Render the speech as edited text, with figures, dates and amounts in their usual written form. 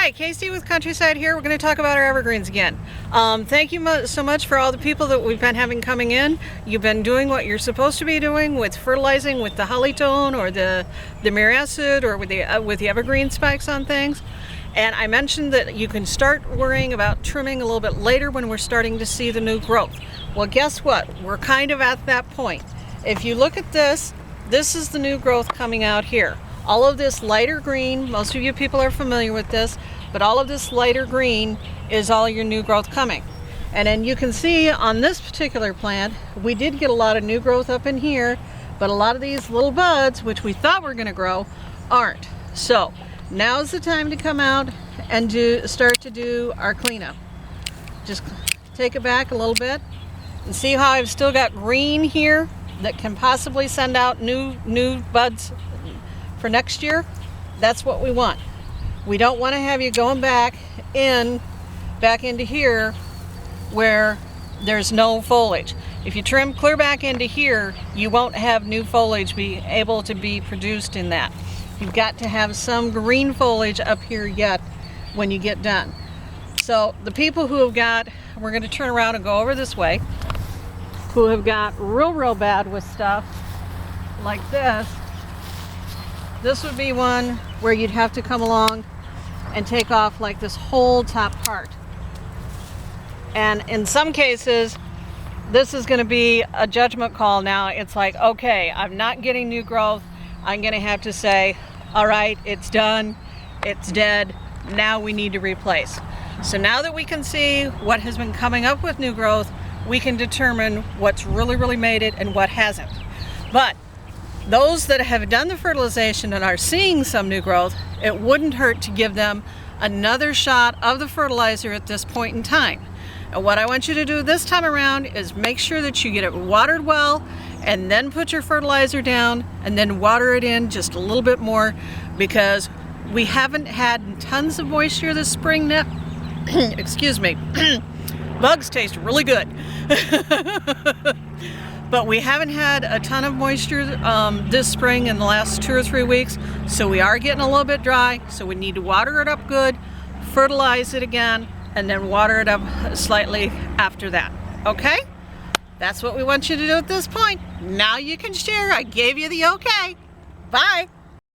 Hi, Casey with Countryside here. We're going to talk about our evergreens again. Thank you so much for all the people that we've been having coming in. You've been doing what you're supposed to be doing with fertilizing with the Hollytone or the Miracid or with the evergreen spikes on things. And I mentioned that you can start worrying about trimming a little bit later when we're starting to see the new growth. Well, guess what? We're kind of at that point. If you look at this, this is the new growth coming out here. All of this lighter green, most of you people are familiar with this, but all of this lighter green is all your new growth coming. And then you can see on this particular plant, we did get a lot of new growth up in here, but a lot of these little buds, which we thought were gonna grow, aren't. So now's the time to come out and start to do our cleanup. Just take it back a little bit and see how I've still got green here that can possibly send out new buds for next year. That's what we want. We don't want to have you going back into here where there's no foliage. If you trim clear back into here, you won't have new foliage be able to be produced in that. You've got to have some green foliage up here yet when you get done. So the people who have got, we're going to turn around and go over this way, who have got real bad with stuff like this would be one where you'd have to come along and take off like this whole top part. And in some cases, this is going to be a judgment call now. It's like, okay, I'm not getting new growth. I'm going to have to say, all right, it's done, it's dead, now we need to replace. So now that we can see what has been coming up with new growth, we can determine what's really made it and what hasn't. But those that have done the fertilization and are seeing some new growth, it wouldn't hurt to give them another shot of the fertilizer at this point in time. And what I want you to do this time around is make sure that you get it watered well, and then put your fertilizer down, and then water it in just a little bit more, because we haven't had tons of moisture this spring now. Excuse me. Bugs taste really good. But we haven't had a ton of moisture this spring in the last 2 or 3 weeks, so we are getting a little bit dry, so we need to water it up good, fertilize it again, and then water it up slightly after that, okay? That's what we want you to do at this point. Now you can share. I gave you the okay. Bye.